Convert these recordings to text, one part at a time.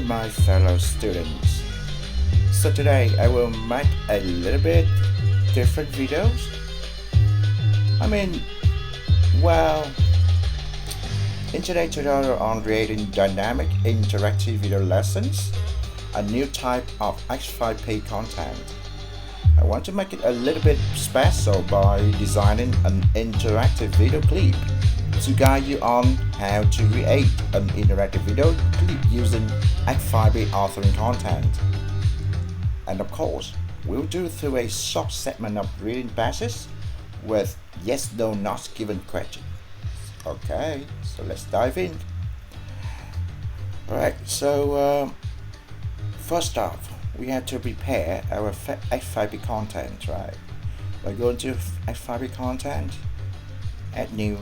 my fellow students. So today I will make a little bit different videos. I mean, well, in today's tutorial on creating dynamic interactive video lessons, a new type of H5P content. I want to make it a little bit special by designing an interactive video clip to guide you on how to create an interactive video clip using H5P authoring content. And of course, we'll do it through a short segment of reading passages with yes, no, not given questions. Okay, so let's dive in. Alright, so first off, we have to prepare our H5P content, right? By going to H5P content, add new.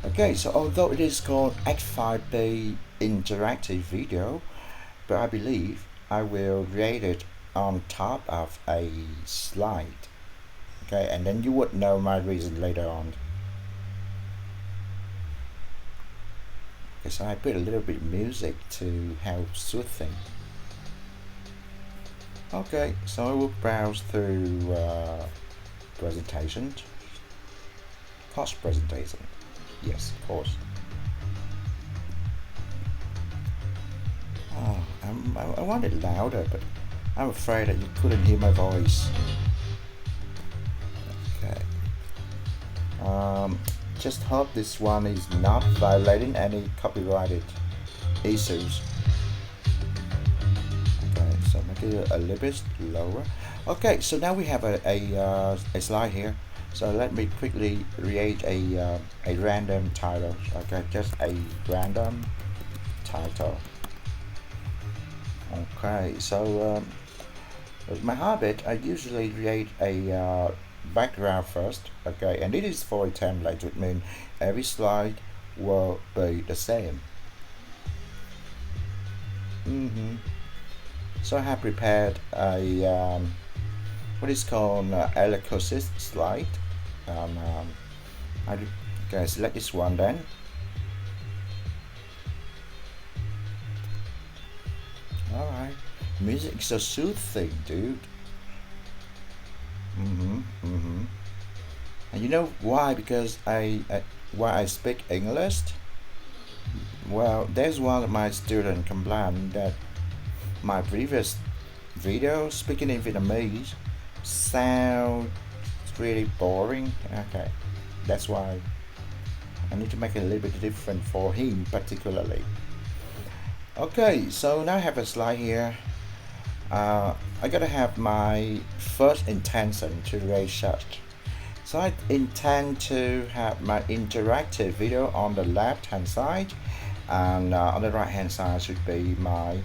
Okay, so although it is called H5P interactive video, but I believe I will create it on top of a slide. Okay, and then you would know my reason later on. Okay, so I put a little bit of music to help soothing. Okay, so I will browse through presentation, cost presentation. Yes, of course. Oh, I want it louder, but I'm afraid that you couldn't hear my voice. Okay. Just hope this one is not violating any copyrighted issues. Okay, so make it a little bit lower. Okay, so now we have a slide here. So let me quickly create a random title. Okay, just a random title. Okay, so with my habit, I usually create a background first. Okay, and it is for a template, which means every slide will be the same. So I have prepared a what is called electrosis slide. Okay, select this one then. Alright, music is so soothing, dude. And you know why? Because why I speak English? Well, there's one of my students complained that my previous video speaking in Vietnamese sound really boring. Okay, that's why I need to make it a little bit different for him particularly. Okay, so now I have a slide here. I gotta have my first intention to create such. So I intend to have my interactive video on the left hand side, and on the right hand side should be my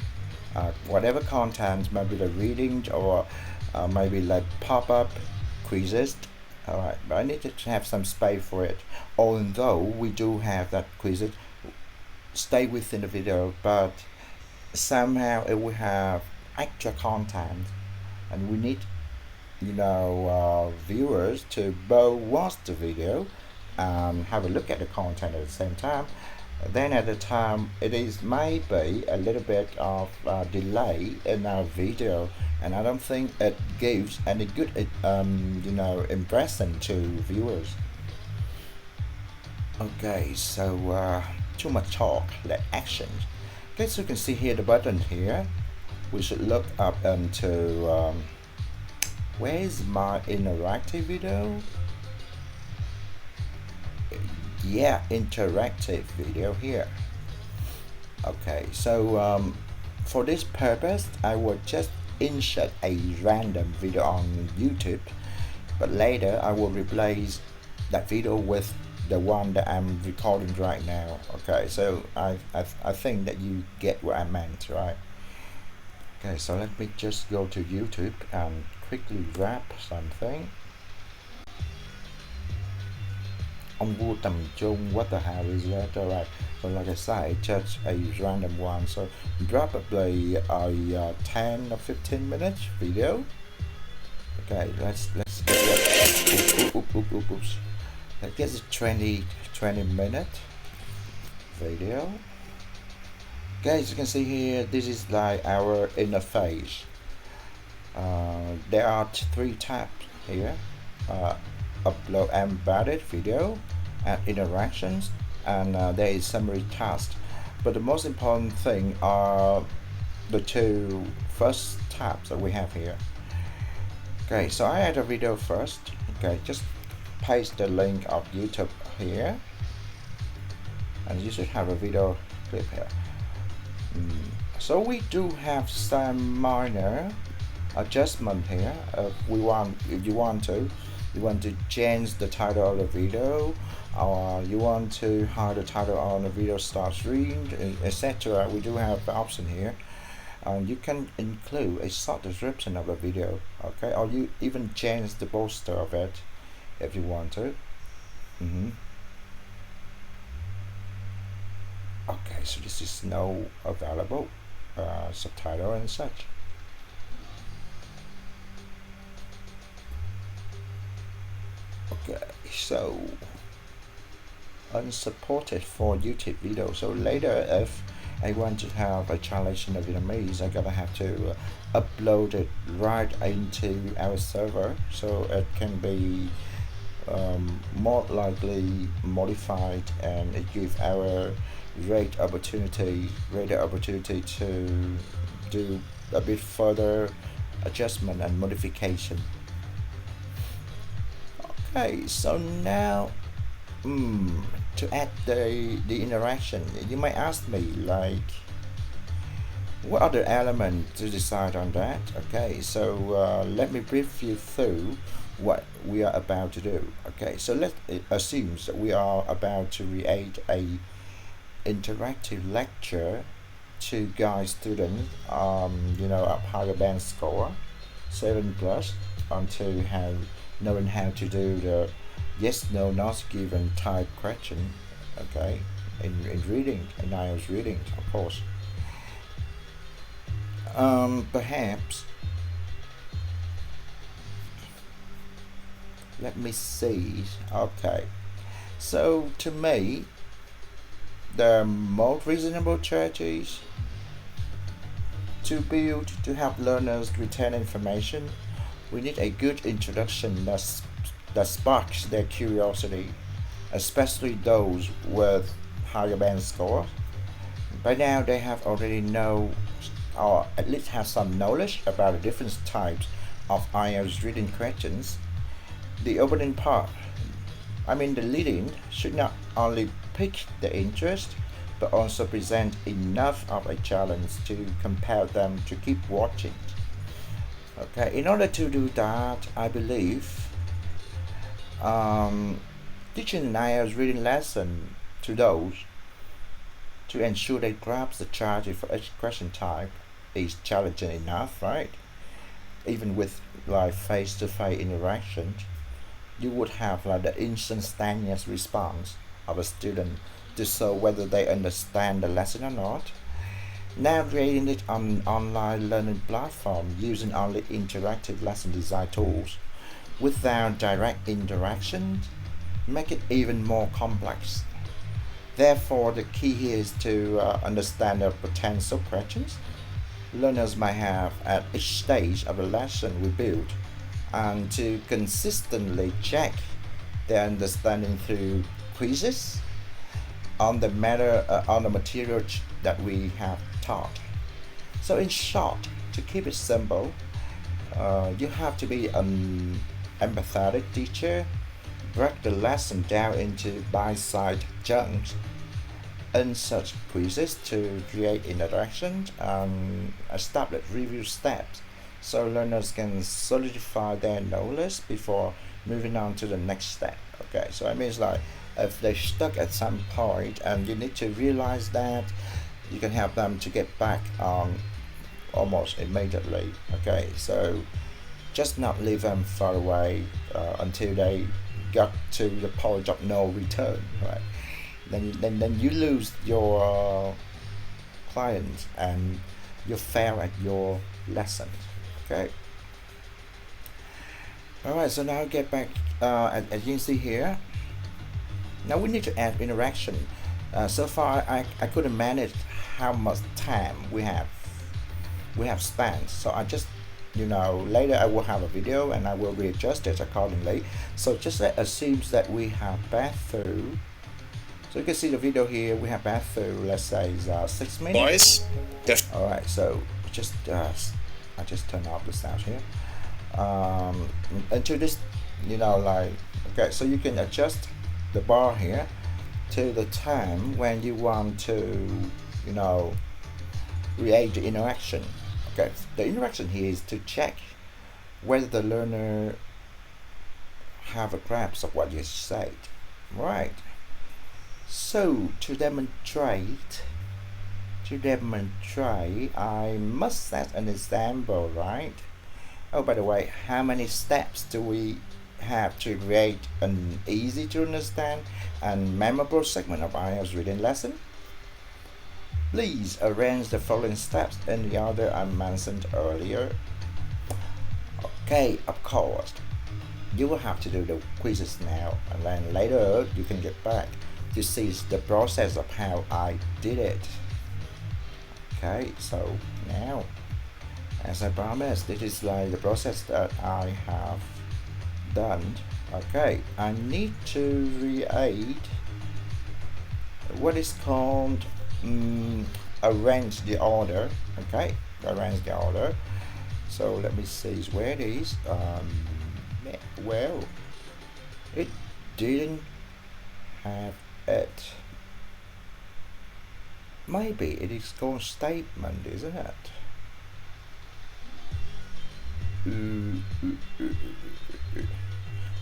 whatever content, maybe the reading or maybe like pop-up quizzes. Alright, but I need to have some space for it. Although we do have that quizzes stay within the video, but somehow it will have extra content, and we need, you know, viewers to both watch the video and have a look at the content at the same time. Then at the time it is maybe a little bit of delay in our video, and I don't think it gives any good you know, impression to viewers. Okay, so too much talk, let action. Okay, so you can see here the button here. We should look up into where's my interactive video? Yeah, interactive video here. Okay, so for this purpose I will just insert a random video on YouTube, but later I will replace that video with the one that I'm recording right now. Okay, so I think that you get what I meant, right? Okay, so let me just go to YouTube and quickly grab something. Ông vua tầm trung, what the hell is that? Alright, so like I said, just a random one, so probably a 10 or 15 minutes video. Okay, let's get oops. Let's get a 20 minute video. Okay, as you can see here, this is like our interface. There are three tabs here: upload embedded video, and interactions, and there is summary task. But the most important thing are the two first tabs that we have here. Okay, so I add a video first. Okay, just paste the link of YouTube here, and you should have a video clip here. So we do have some minor adjustment here. If you want to change the title of the video, or you want to hide the title on the video start screen, etc. We do have the option here. You can include a short description of the video, okay, or you even change the poster of it if you want to. Okay, so this is now available subtitle and such. Okay, so unsupported for YouTube video. So later, if I want to have a translation of Vietnamese, I gotta have to upload it right into our server, so it can be more likely modified, and it gives our reader opportunity to do a bit further adjustment and modification. Okay, so now to add the interaction, you might ask me like, what are the elements to decide on that? Okay, so let me brief you through what we are about to do. Okay, so let's assume that we are about to create a interactive lecture to guide students a higher band score 7 plus onto knowing how to do the yes, no, not given type question, okay, in reading, in IELTS reading, of course. Perhaps, let me see, okay, so to me, the most reasonable strategies to help learners retain information, we need a good introduction that sparks their curiosity, especially those with higher band scores. By now, they have already know, or at least have some knowledge about the different types of IELTS reading questions. The opening part, the leading, should not only pique their interest, but also present enough of a challenge to compel them to keep watching. Okay, in order to do that, I believe teaching an IELTS reading lesson to those to ensure they grasp the strategy for each question type is challenging enough, right? Even with like face-to-face interactions, you would have like the instantaneous response of a student to show whether they understand the lesson or not. Now creating it on an online learning platform using only interactive lesson design tools without direct interaction make it even more complex. Therefore, the key here is to understand the potential questions learners might have at each stage of the lesson we build, and to consistently check their understanding through quizzes on the matter on the material that we have taught. So in short, to keep it simple, you have to be an empathetic teacher, break the lesson down into bite-sized chunks, insert quizzes to create interactions, and establish review steps so learners can solidify their knowledge before moving on to the next step. Okay, so it means like if they're stuck at some point and you need to realize that, you can help them to get back on almost immediately. Okay, so just not leave them far away until they got to the point of no return, right? Then you lose your clients and you fail at your lessons. Okay. All right. So now get back. As you can see here, now we need to add interaction. So far I couldn't manage how much time we have spent, so I just, later I will have a video and I will readjust it accordingly. So just assumes that we have passed through. So you can see the video here, we have passed through, let's say 6 minutes. Alright, so just I just turn off the sound here. Until this, okay, so you can adjust the bar here to the time when you want to, create the interaction. Okay, the interaction here is to check whether the learner have a grasp of what you said. Right. So to demonstrate, I must set an example, right? Oh, by the way, how many steps do we have to create an easy to understand and memorable segment of IELTS reading lesson? Please arrange the following steps in the order I mentioned earlier. Okay, of course, you will have to do the quizzes now, and then later you can get back to see the process of how I did it. Okay, so now, as I promised, this is like the process that I have done. Okay, I need to create what is called arrange the order. Okay, arrange the order. So let me see where it is. Well, it didn't have it. Maybe it is called statement, isn't it?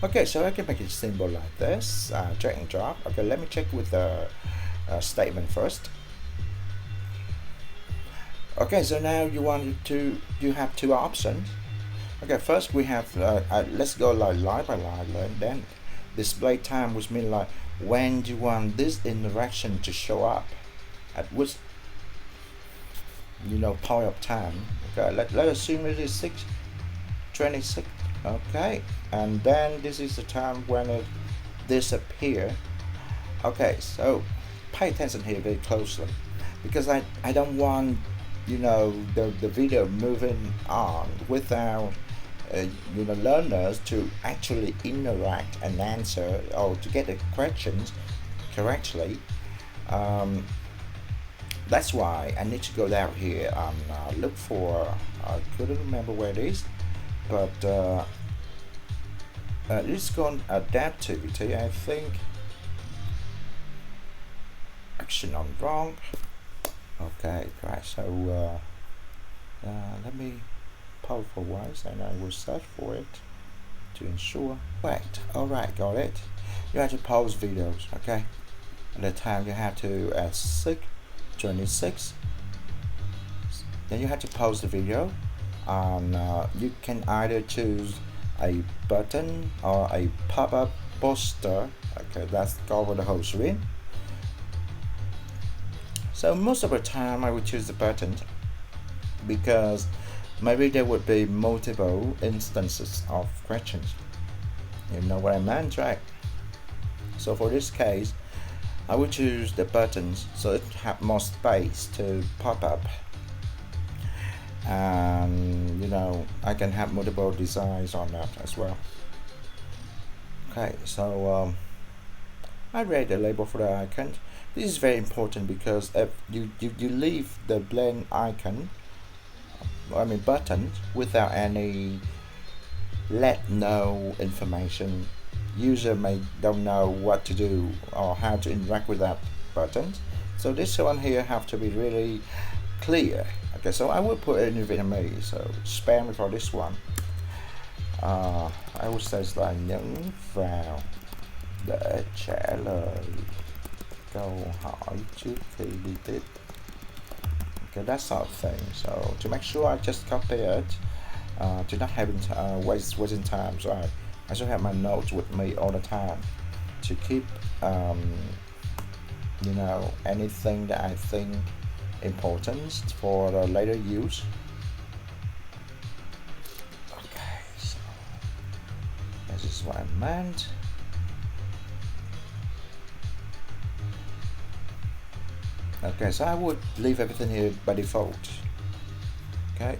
Okay, so I can make it simple like this. Drag and drop. Okay, let me check with the statement first. Okay, so now you have two options. Okay, first we have let's go like line by line, and then display time, which means like when you want this interaction to show up at which point of time. Okay, let assume it is 6:26. Okay, and then this is the time when it disappear. Okay, so pay attention here very closely, because I don't want the video moving on without learners to actually interact and answer, or to get the questions correctly. That's why I need to go down here and look for, I couldn't remember where it is, but it's called adaptivity, I think. Action on wrong. Okay, right, so let me pause for once and I will search for it to ensure. Right, alright, got it. You have to pause videos, okay? At the time you have to at 6:26. Then you have to pause the video, and you can either choose a button or a pop-up poster. Okay, that's cover the whole screen. So most of the time I would choose the button, because maybe there would be multiple instances of questions. You know what I meant, right? So for this case, I would choose the buttons so it have more space to pop up, and I can have multiple designs on that as well. Okay, so I read the label for the icon. This is very important, because if you leave the blank icon, button, without any let know information, user may don't know what to do or how to interact with that button. So this one here have to be really clear. Okay, so I will put it in Vietnamese, so spam for this one. I would say là nhấn vào để trả lời câu hỏi trước khi đi tiếp. Okay, that sort of thing. So to make sure I just copy it, to not having wasting time. So I should have my notes with me all the time to keep anything that I think important for later use. Okay, so this is what I meant. Okay, so I would leave everything here by default. Okay.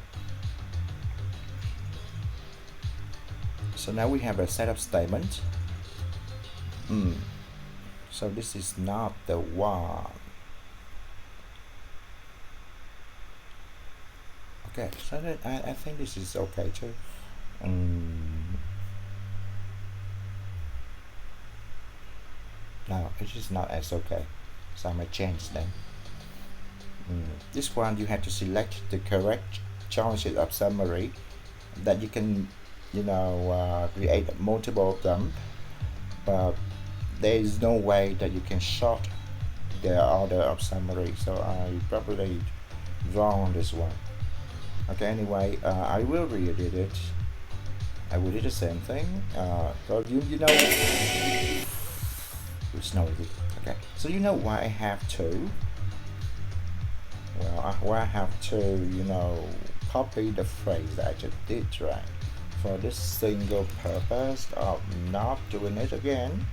So now we have a setup statement. So this is not the one. Okay, so that I think this is okay too. No, it is not as okay. So I might change them. This one you have to select the correct choices of summary that you can, create multiple of them, but there is no way that you can sort the order of summary. So I probably wrong this one. Okay, anyway, I will re-edit it. I will do the same thing. So you know, it's noisy. Okay, so you know why I have to. Well, why I have to, copy the phrase that I just did, right? For this single purpose of not doing it again,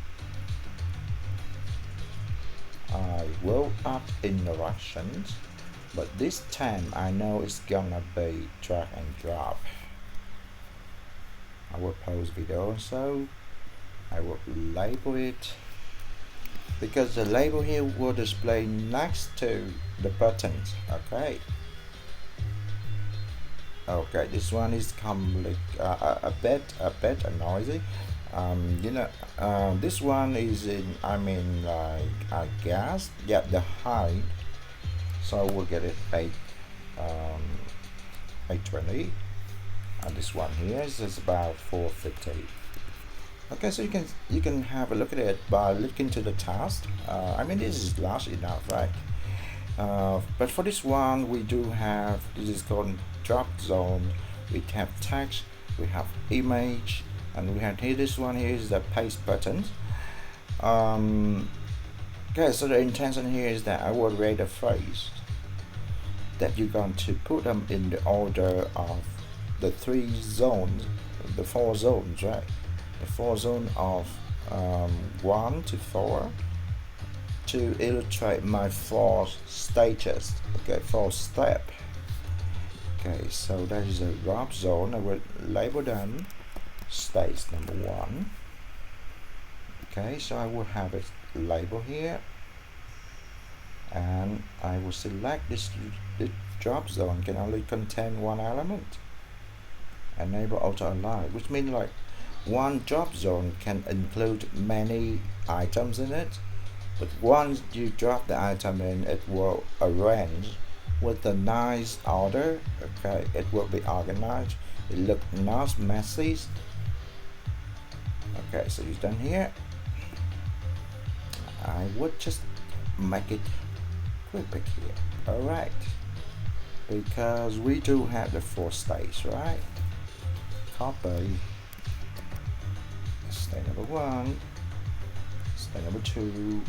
I will add interactions, but this time I know it's gonna be drag and drop. I will pause video, so I will label it, because the label here will display next to the buttons. Okay, this one is a bit noisy. This one is in, I guess, yeah, the height. So we'll get it 820, and this one here is about 450. Okay, so you can have a look at it by looking to the task. This is large enough, right? But for this one, we do have, this is called drop zone. We have text, we have image, and we have here, this one here is the paste button. Okay, so the intention here is that I will write a phrase that you're going to put them in the order of the 3 zones, the 4 zones, right? The 4 zones of 1 to 4, to illustrate my 4 stages. Okay, 4 step. Okay, so that is a drop zone. I will label them stage number 1. Okay, so I will have it label here, and I will select this drop zone can only contain 1 element. Enable auto align, which means like one drop zone can include many items in it, but once you drop the item in, it will arrange with a nice order. Okay, it will be organized, it look not messy. Okay, so it's done here. I would just make it quick here. Alright, because we do have the 4 stages, right? Copy stage number 1, stage number 2.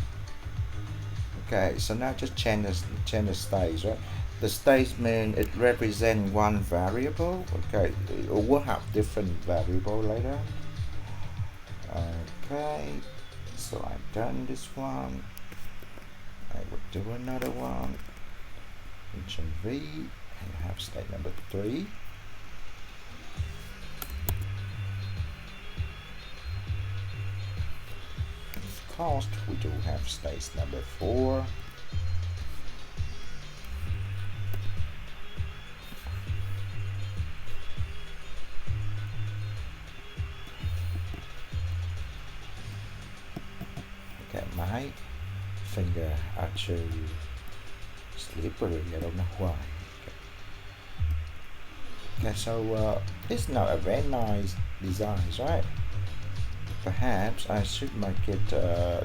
Okay, so now just change the stage, right? The stage means it represents one variable. Okay, it will have different variable later. Okay, so I've done this one. I will do another one. Function V, and have state number 3. Of course, we do have stage number 4. Okay, my finger actually slippery, I don't know why. Okay, so it's not a very nice design, right? Perhaps I should make it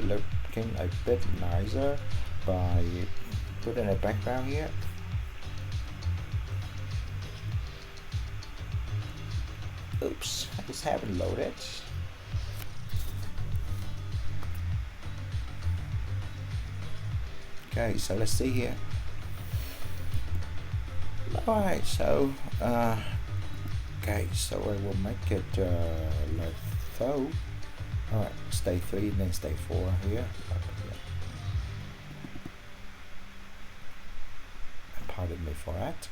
looking a bit nicer by putting a background here. Oops, I just haven't loaded. Okay, so let's see here. Alright, so okay, so I will make it like so. Alright, stage 3 and then stage 4 here. pardon me for that.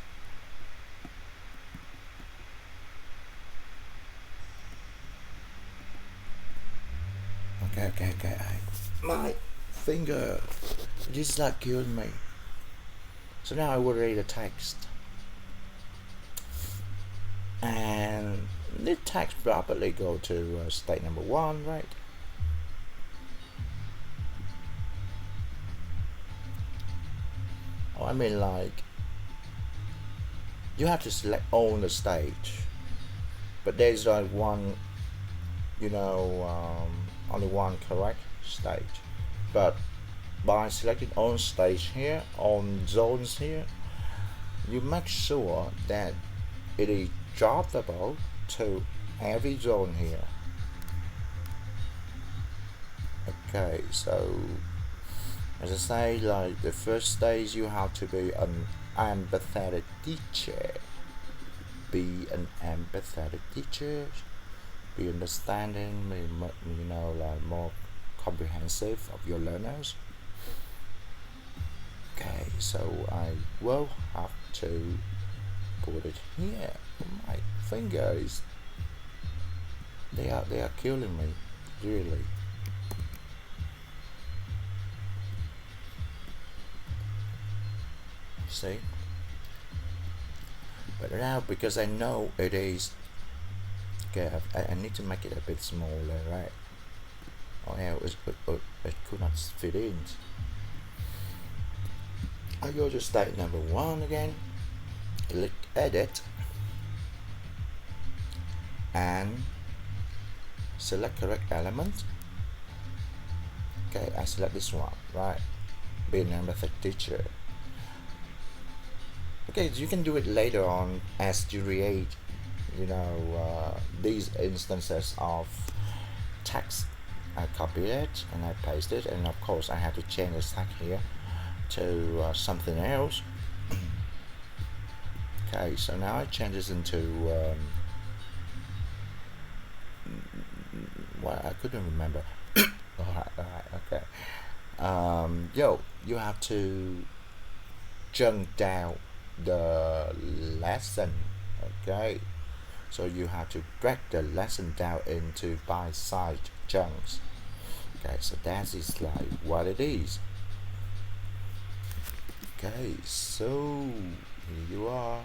Okay. My finger, this is like killing me. So now I will read the text. And the text properly go to state number 1, right? Oh, I mean, like, you have to select on the stage, but there's like one, only one correct stage. But by selecting on stage here, on zones here, you make sure that it is droppable to every zone here. Okay, so as I say, like the first stage, you have to be an empathetic teacher. Be an empathetic teacher. Be understanding, like more comprehensive of your learners. Okay, so I will have to put it here. My fingers, they are killing me, really. See? But now, because I know it is, okay, I need to make it a bit smaller, right? Oh yeah, it could not fit in. I go to state number 1 again, click edit, and select correct element. Okay, I select this one, right? Be an empathetic teacher. Okay, you can do it later on as you create, these instances of text. I copy it and I paste it, and of course I have to change the tag here to something else. Okay, so now I change this into well, I couldn't remember. Alright, okay. You have to chunk down the lesson. Okay, so you have to break the lesson down into bite-sized chunks. Okay, so that is like what it is. Okay, so here you are.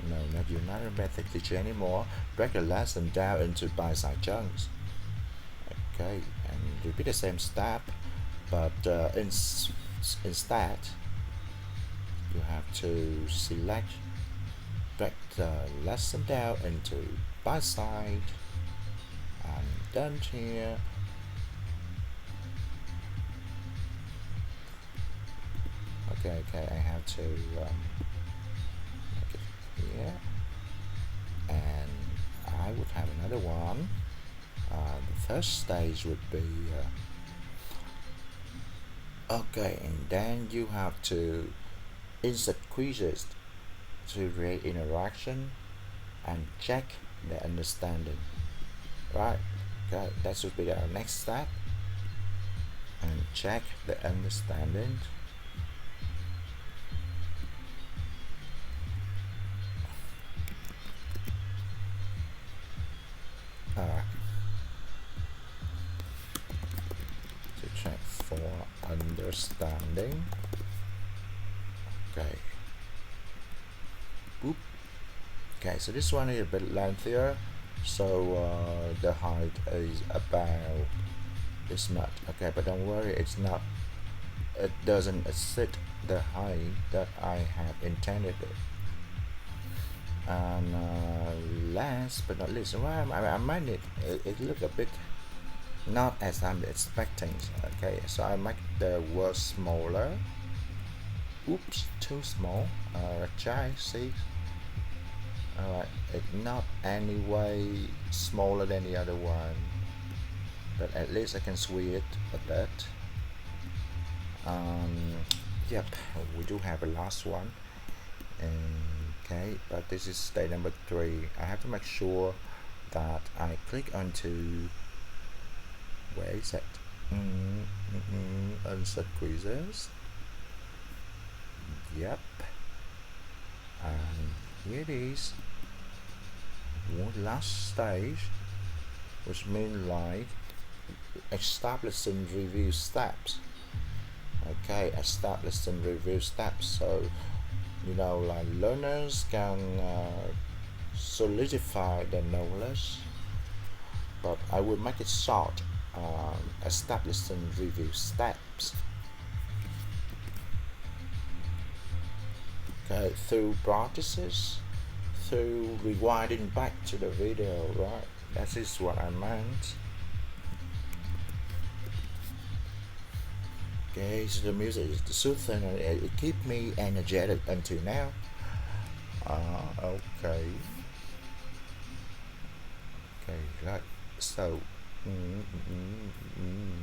No, you're not a method teacher anymore. Break the lesson down into bite-sized chunks. Okay, and repeat the same step, but instead you have to select, break the lesson down into bite-sized, and done here. Okay, I have to make it here, and I would have another one. The first stage would be okay, and then you have to insert quizzes to create interaction and check the understanding. Right? Okay, that should be our next step. And check the understanding. Alright. To check for understanding. Okay. Boop. Okay, so this one is a bit lengthier, so the height is about this much. Okay, but don't worry, it doesn't exceed the height that I have intended it. And last but not least, well, I might need it look a bit not as I'm expecting. Okay, so I make the word smaller. Oops, too small. Try, see. Alright, it's not any way smaller than the other one, but at least I can switch it a bit. Yep, we do have a last one. Okay, but this is state number 3. I have to make sure that I click onto, where is it? Insert quizzes. Yep, here it is. One last stage, which means like establishing review steps. Okay, establishing review steps. So like learners can solidify their knowledge, but I will make it short. Establishing review steps. Okay, through practices, through rewinding back to the video, right? That is what I meant. Okay, so the music is soothing and it keeps me energetic until now. Okay. Okay, right. So,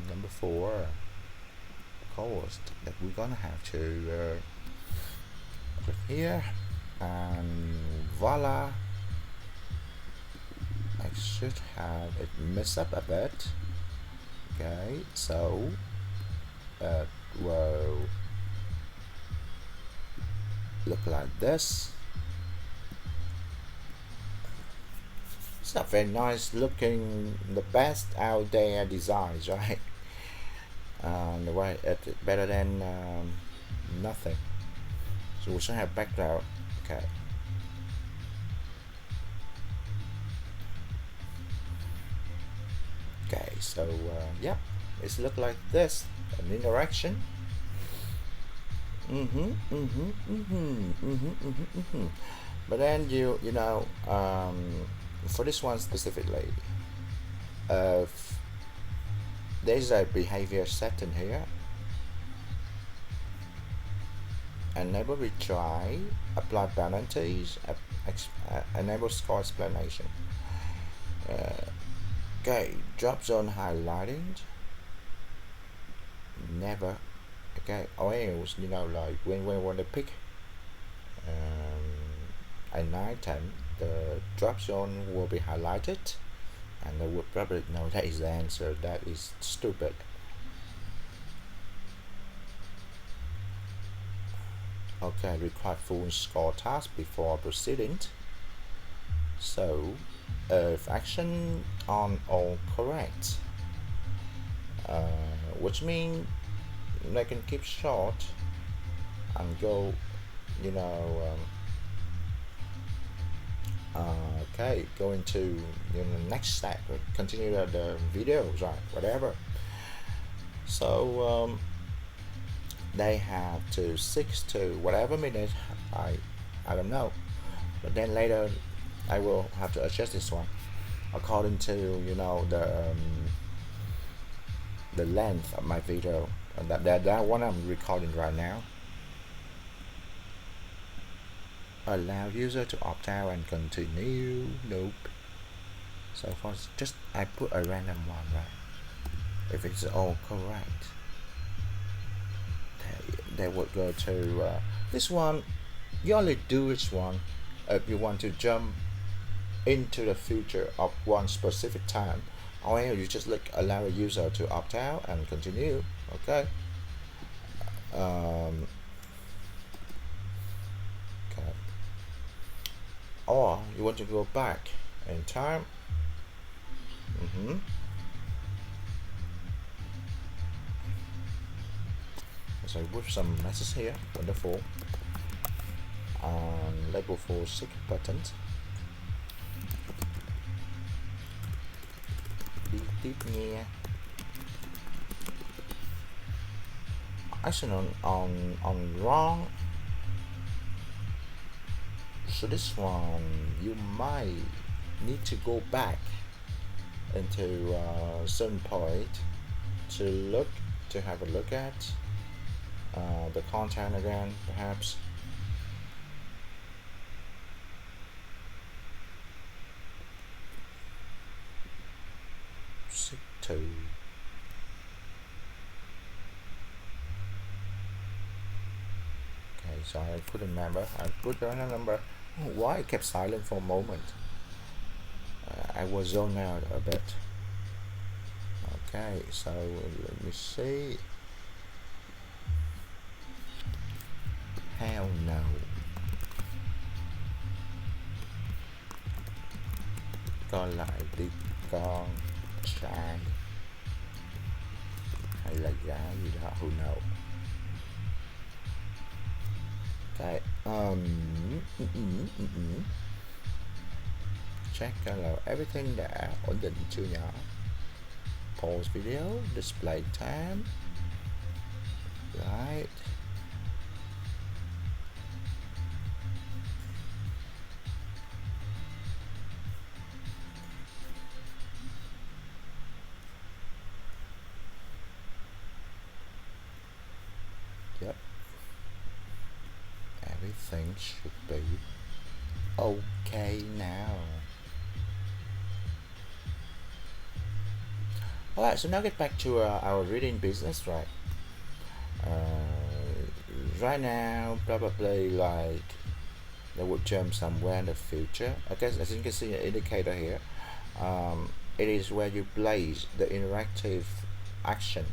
number 4, course that we're gonna have to click here, and voila. I should have it mess up a bit. Okay, so it will look like this. It's not very nice looking, the best out there designs, right? The way it's better than nothing. So we should have background. Okay. Okay, so yep, it's look like this, an interaction. But then for this one specifically, there's a behavior setting here. Enable retry, apply penalties, enable score explanation. Okay, drop zone highlighting. Never. Okay, or else like when we want to pick an item, the drop zone will be highlighted, and they would probably know that is the answer. That is stupid. Okay, require full score task before proceeding. So if action on all correct, which means they can keep short and go okay, go into next step, continue the videos, right, whatever. So they have to 6 to whatever minute, I don't know, but then later I will have to adjust this one according to the length of my video, and that one I'm recording right now. Allow user to opt out and continue. Nope. So for just I put a random one, right? If it's all correct, they would go to this one. You only do this one if you want to jump into the future of one specific time, or you just like allow a user to opt out and continue. Okay. Okay. Or you want to go back in time. So I put some messages here. Wonderful. Label for 6 buttons. Đi tiếp nghe. Action on wrong. So this one you might need to go back into a certain point to have a look at the content again, perhaps. Sick to. Okay, so I put a number. I put a number. Why I kept silent for a moment? I was zoned out a bit. Okay, so let me see. Hell no. coi lại đi con trai hay là gái gì đó, who know. Okay, check coi là everything đã ổn định chưa nhỏ. Pause video, display time. Right. Yep. Everything should be okay now. Alright, so now get back to our reading business, right? Right now, probably like they will jump somewhere in the future. Okay, as you can see an indicator here, it is where you place the interactive action.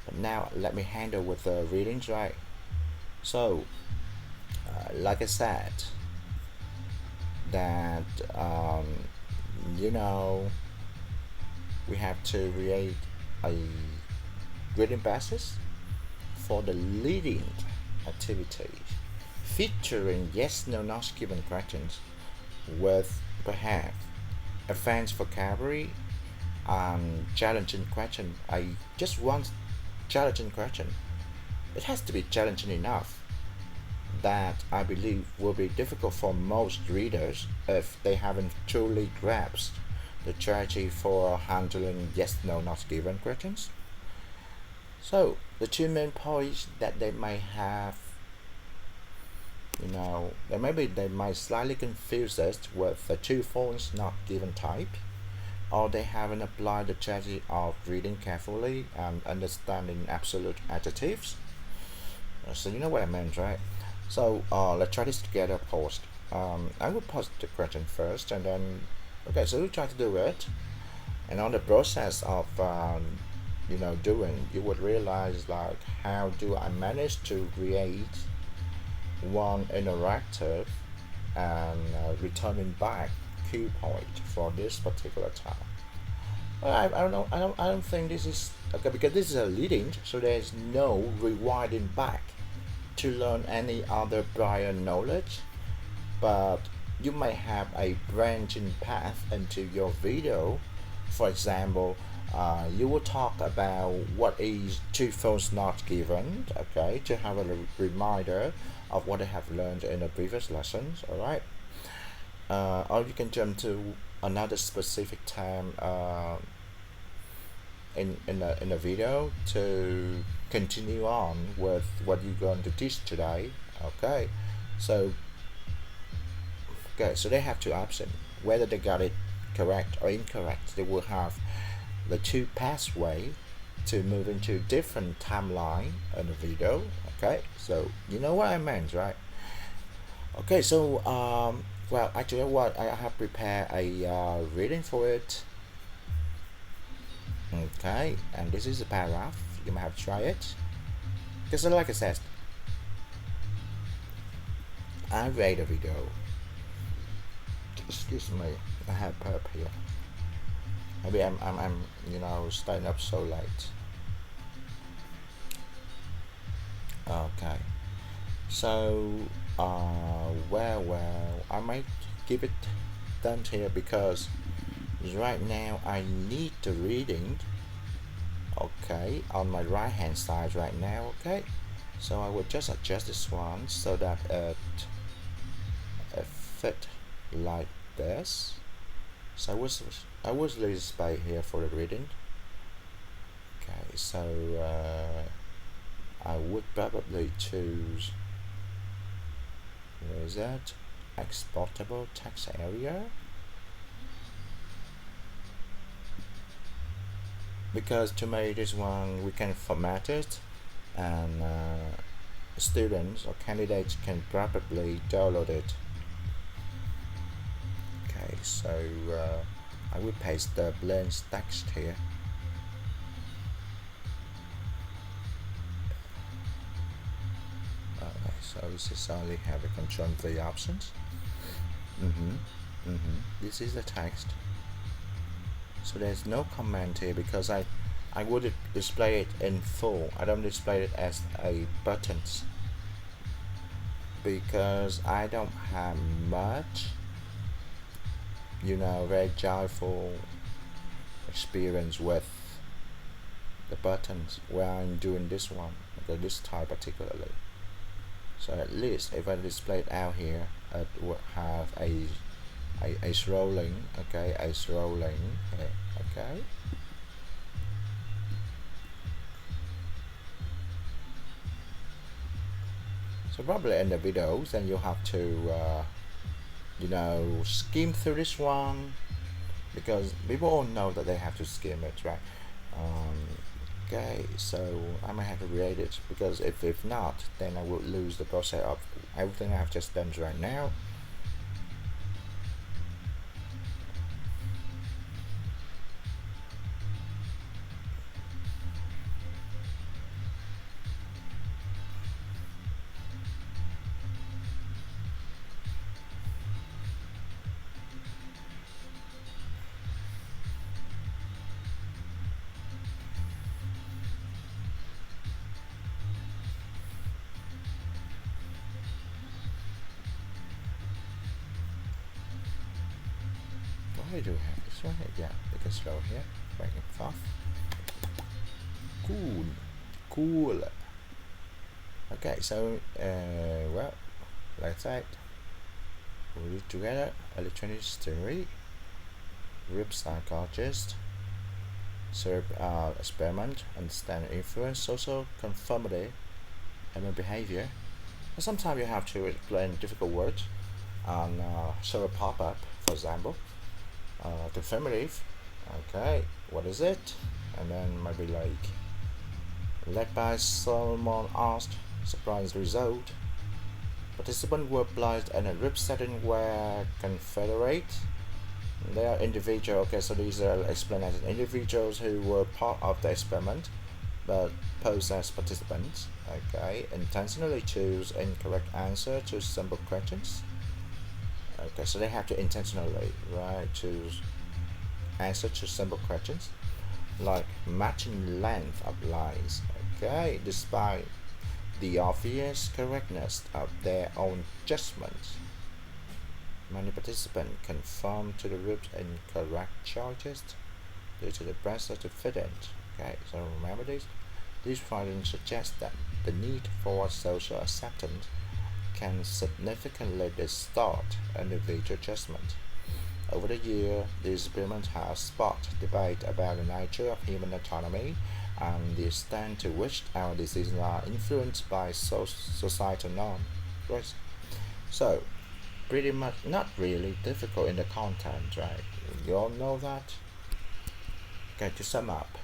But now let me handle with the readings, right? So, like I said, that you know, we have to create a reading basis for the leading activity, featuring yes no not given questions with perhaps advanced vocabulary and challenging question. I just want challenging question. It has to be challenging enough that I believe will be difficult for most readers if they haven't truly grasped the strategy for handling yes no not given questions. So the two main points that they may have, maybe they might slightly confuse us with the two false not given type, or they haven't applied the strategy of reading carefully and understanding absolute adjectives. So you know what I meant, right? So let's try this together. Post. I will post the question first, and then okay. So we try to do it, and on the process of doing, you would realize like how do I manage to create one interactive and returning back cue point for this particular time. Well, I don't know. I don't think this is okay because this is a leading, so there is no rewinding back to learn any other prior knowledge. But you might have a branching path into your video. For example, you will talk about what is two false not given, okay, to have a reminder of what I have learned in the previous lessons, all right? Or you can jump to another specific time in a video to continue on with what you're going to teach today, okay? So so they have two options. Whether they got it correct or incorrect, they will have the two pathway to move into different timeline in the video. Okay, so you know what I meant, right? Okay, so well, actually, what I have prepared a reading for it. Okay, and this is a paragraph. You might have to try it. Because, like I said, I read a video. Excuse me, I have burp here. Maybe I'm staying up so late. Okay, so well, I might keep it done here because right now I need the reading. Okay, on my right hand side right now. Okay, so I will just adjust this one so that it fit like this. So I was leave space here for the reading. Okay, so I would probably choose, where is that, exportable text area, because to make this one we can format it and students or candidates can probably download it. Okay, so I will paste the plain text here. Okay, so this is only have a control V options. This is the text. So there's no comment here because I would display it in full. I don't display it as a buttons because I don't have much, very joyful experience with the buttons when I'm doing this one, this type particularly. So at least if I display it out here, it would have a scrolling, okay, a scrolling, okay. So probably in the videos, then you'll have to, skim through this one because people all know that they have to skim it, right? Okay, so I might have to create it because if not, then I will lose the process of everything I've just done right now. Why do I have this one? Yeah, because scroll here, break it off. Cool. Okay, so well, like that. Put it together. Electronic theory, group psychologist, serve experiment, understand influence, social conformity, human behavior. And sometimes you have to explain difficult words on show a pop-up, for example. Confirmative. Okay, what is it? And then maybe like led by someone asked, surprise result. Participants were placed in a group setting where confederate. They are individual. Okay, so these are explained as individuals who were part of the experiment but posed as participants. Okay, intentionally choose incorrect answer to simple questions. Okay, so they have to intentionally, right, choose answer to simple questions like matching length of lines. Okay, despite the obvious correctness of their own judgments, many participants conform to the group's incorrect choices due to the pressure to fit in. Okay, so remember this. These findings suggest that the need for social acceptance can significantly distort individual judgment. Over the years, the experiment has sparked debate about the nature of human autonomy and the extent to which our decisions are influenced by societal norms. Right? So, pretty much not really difficult in the content, right? You all know that? Okay, to sum up,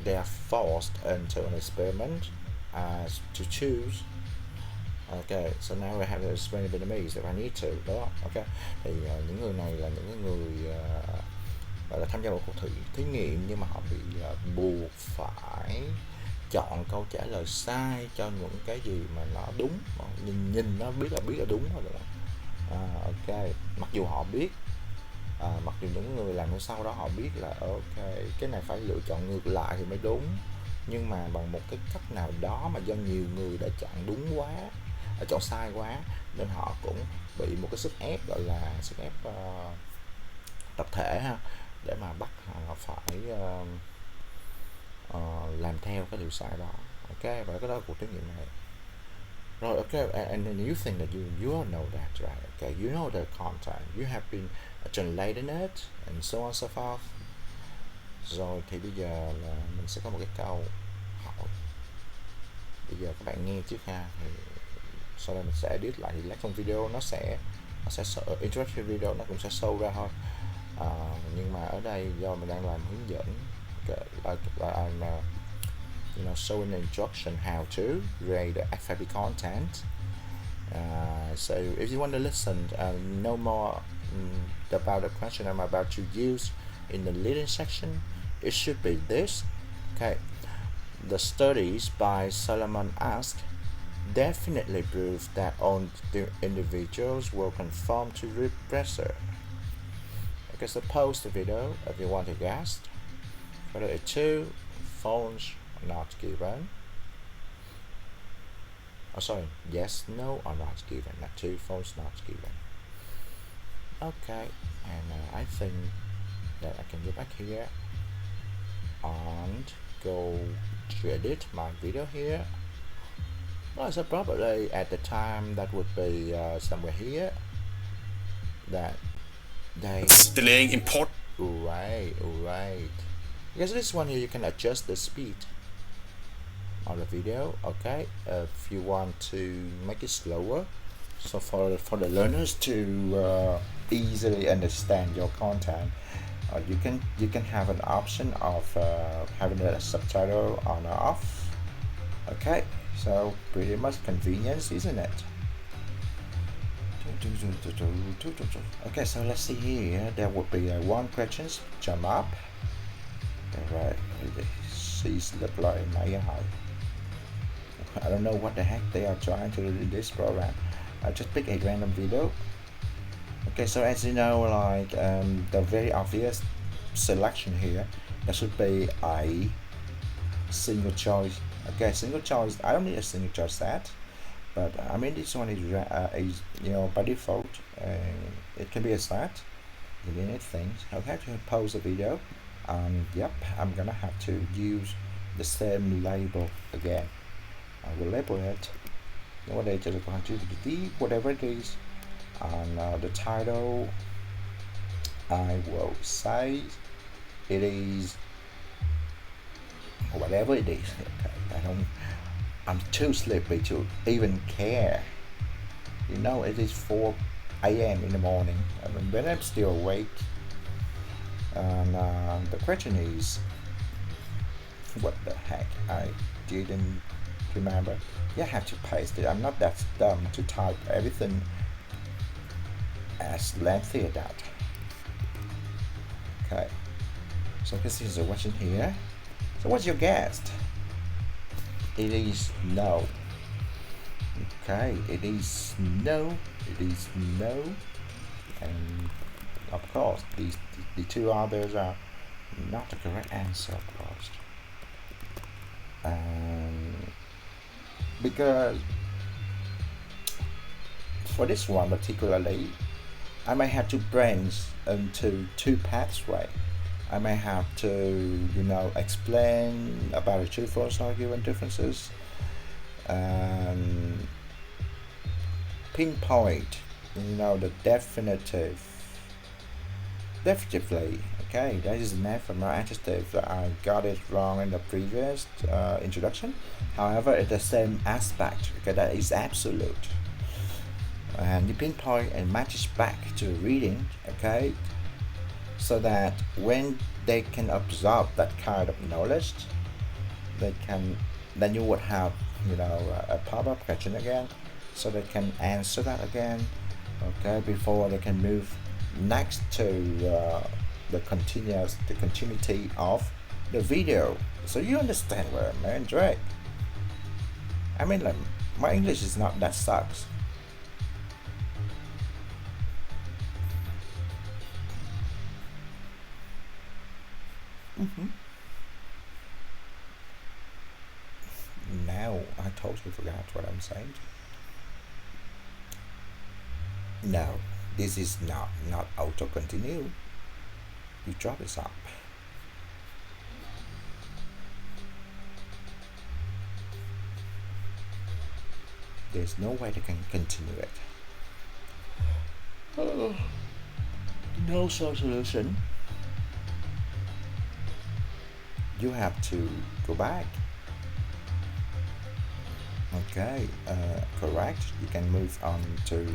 they are forced into an experiment as to choose. Okay, so now we have to explain Vietnamese if I need to, đó, ok. Thì những người này là những người gọi là tham gia một cuộc thí nghiệm nhưng mà họ bị buộc phải chọn câu trả lời sai cho những cái gì mà nó đúng, nhìn nó biết là đúng rồi, đúng không? Ok, mặc dù họ biết, mặc dù những người làm sau đó họ biết là ok cái này phải lựa chọn ngược lại thì mới đúng, nhưng mà bằng một cái cách nào đó mà do nhiều người đã chọn đúng quá, chọn sai quá, nên họ cũng bị một cái sức ép, gọi là sức ép tập thể ha, để mà bắt họ phải làm theo cái điều sai đó. Ok, và cái đó là cuộc thí nghiệm này. Rồi, ok, and then you think that you all know that, right? Okay, you know the content, you have been translating it and so on so forth. Rồi thì bây giờ là mình sẽ có một cái câu hỏi. Bây giờ các bạn nghe trước ha, thì sau đây mình sẽ edit lại, thì lát trong video nó sẽ interactive video nó cũng sẽ show ra thôi. Nhưng mà ở đây do mình đang làm hướng dẫn, showing an instruction how to rate the H5P content. So if you want to listen know more about the question I'm about to use in the leading section, it should be this. Okay, the studies by Solomon asked, definitely proves that all the individuals will conform to repressor. Okay, so post the video if you want to guess. Whether it's two phones not given. Oh, sorry, yes, no, or not given. Not two phones not given. Okay, and I think that I can go back here and go to edit my video here. Well, so probably at the time that would be somewhere here that they delaying import. Alright. Because this one here you can adjust the speed on the video. Okay, if you want to make it slower, so for the learners to easily understand your content, you can have an option of having a subtitle on or off. Okay, so pretty much convenience, isn't it? Okay, so let's see here. There would be one question. Jump up. Alright, cease deploy my AI. I don't know what the heck they are trying to do in this program. I just pick a random video. Okay, so as you know, like the very obvious selection here, there should be a single choice. Okay, single choice. I don't need a single choice set, but I mean this one is by default. It can be a set. You need things. I'll have to pause a video. Yep, I'm gonna have to use the same label again. I will label it whatever it is, and the title I will say it is whatever it is. Okay, I'm too sleepy to even care. You know, it is 4 a.m. in the morning. I mean, when I'm still awake. And the question is, what the heck? I didn't remember. You have to paste it. I'm not that dumb to type everything as lengthy as that. Okay. So this is the question here. So what's your guess? It is no. Okay, it is no. It is no. And of course, the two others are not the correct answer, of course. Because for this one particularly, I may have to branch into two pathways. I may have to, explain about the two false argument differences and pinpoint, the definitively. Okay, that is an ephemeral adjective. I got it wrong in the previous introduction. However, it's the same aspect. Okay, that is absolute. And you pinpoint and matches back to the reading. Okay, so that when they can absorb that kind of knowledge, then you would have, a pop-up question again, so they can answer that again. Okay, before they can move next to the continuity of the video. So you understand what I meant, right? I mean, like, my English is not that sucks. Now I totally forgot what I'm saying. No, this is not auto continue. You drop this up. There's no way they can continue it. No solution. You have to go back. Okay, correct. You can move on to,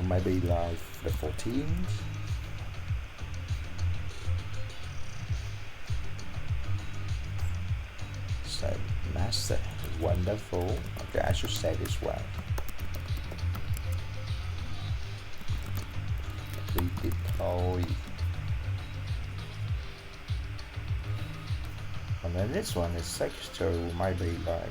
maybe like the 14th. So master, wonderful. Okay, I should say this well. Redeploy. And then this one is 6 to maybe like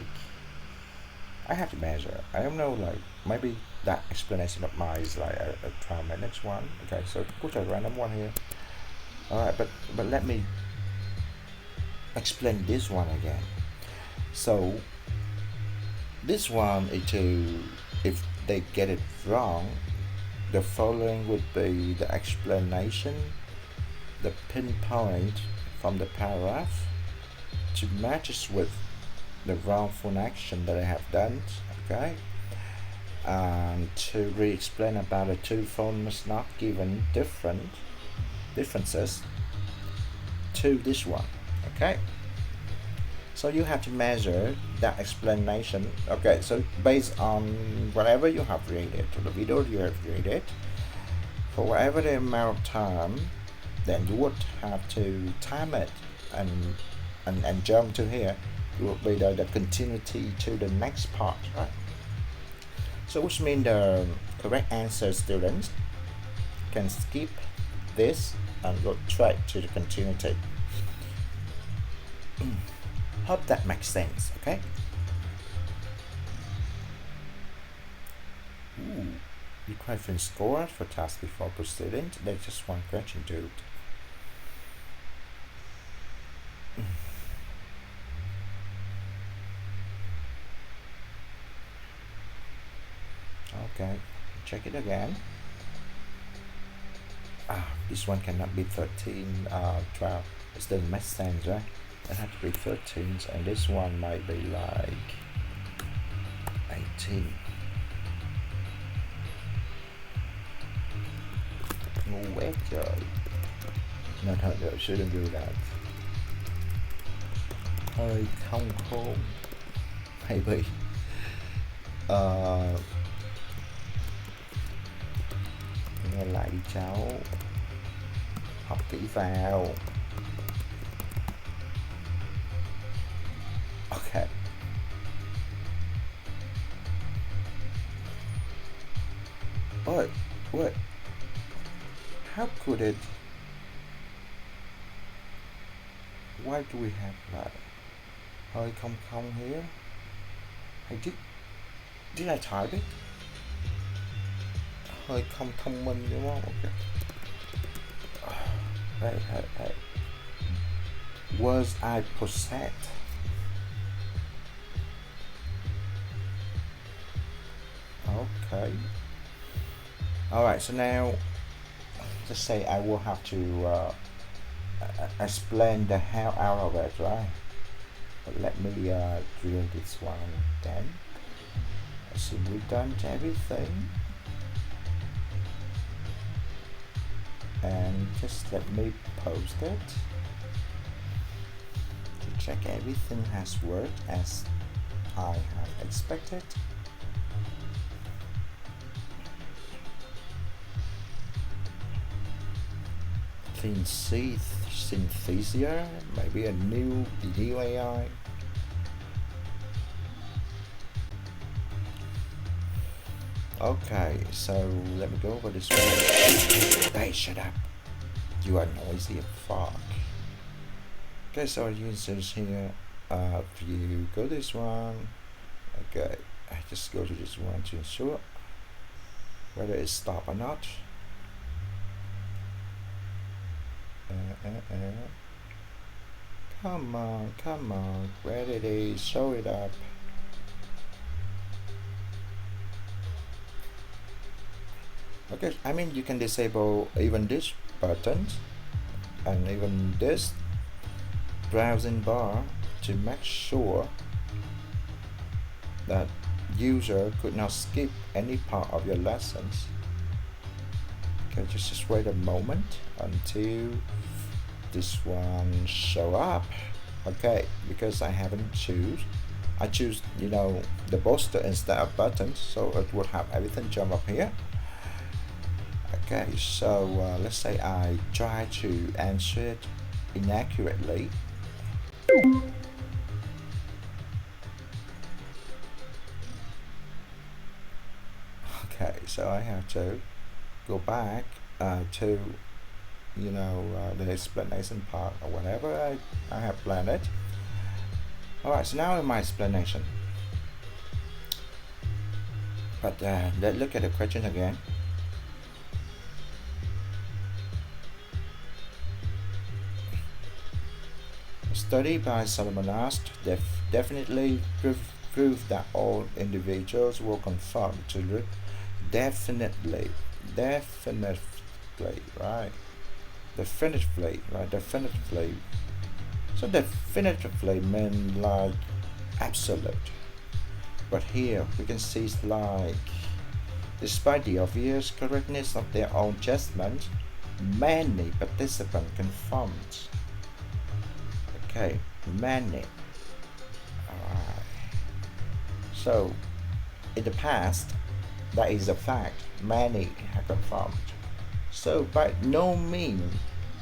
I have to measure. I don't know, like maybe that explanation of mine is like a 12 minutes one. Okay, so put a random one here. All right, but let me explain this one again. So this one is to, if they get it wrong, the following would be the explanation, the pinpoint from the paragraph to matches with the wrongful action that I have done. Okay, and to re-explain about the two phonemes not given differences to this one. Okay, so you have to measure that explanation. Okay, so based on whatever you have created, or the video you have created, for whatever the amount of time, then you would have to time it and jump to here. It will be the continuity to the next part, right? So which means the correct answer, students can skip this and go straight to the continuity. Hope that makes sense. Okay. Ooh, you question scored for task before proceeding. There's just one question, dude. Okay, check it again. This one cannot be 13, 12. It doesn't make sense, right? It has to be 13, and this one might be like 18. No way, trời. No, shouldn't do that. Hơi không khôn. Maybe. Nghe lại đi cháu. Học kỹ vào. Okay. What? How could it? Why do we have like hơi không here? Hay did I type it? Hơi không thông minh đúng không? Okay. Hey. Was I possessed? Okay. Alright, so now let's say I will have to explain the hell out of it, right? But let me drill this one then. So we've done everything. And just let me post it to check everything has worked as I have expected. Synthesia, maybe a new AI. Okay, so let me go over this one. Hey, shut up. You are noisy as fuck. Okay, so users here, if you go this one, okay, I just go to this one to ensure whether it's stop or not. Come on, where did it show it up? Okay, I mean you can disable even this button and even this browsing bar to make sure that user could not skip any part of your lessons. Okay, just wait a moment until this one show up. Okay, because I haven't I choose the poster instead of buttons, so it would have everything jump up here. Okay, so let's say I try to answer it inaccurately. Okay, so I have to go back to the explanation part or whatever I have planned it. Alright, so now in my explanation, But let's look at the question again. A study by Solomon asked definitely proved that all individuals were conformed to the definitely, right? Definitively. So definitively mean like absolute. But here we can see it's like, despite the obvious correctness of their own judgment, many participants confirmed. Okay, many. Alright. So, in the past, that is a fact, many have confirmed. So, by no means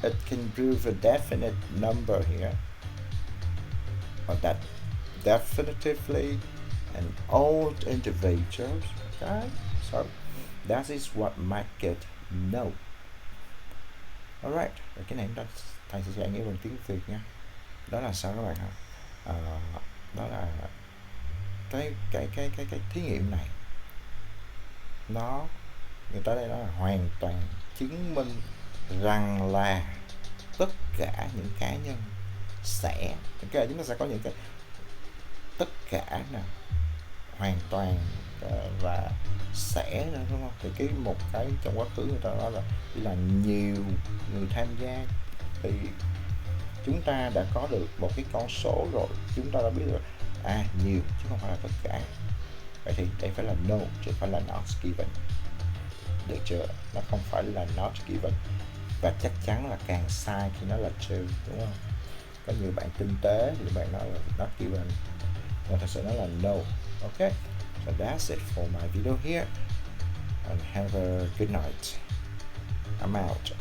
it can prove a definite number here, or that definitively an old individuals. Okay, so that is what make it no. Alright, cái này thầy sẽ dạy nghĩa bằng tiếng Việt nha. Đó là sao các bạn hả? Đó là cái thí nghiệm này, nó người ta đây đó là hoàn toàn chứng minh rằng là tất cả những cá nhân sẽ, ok, chúng ta sẽ có những cái tất cả nè, hoàn toàn và sẽ nữa, đúng không? Thì cái một cái trong quá khứ người ta nói là chỉ là nhiều người tham gia, thì chúng ta đã có được một cái con số rồi, chúng ta đã biết được nhiều chứ không phải là tất cả. Vậy thì đây phải là no chứ không phải là not given, được chưa? Nó không phải là not given, và chắc chắn là càng sai khi nó là true, đúng không? Có nhiều bạn tinh tế thì bạn nói là not given, mà thật sự nó là no. Ok, so that's it for my video here, and have a good night. I'm out.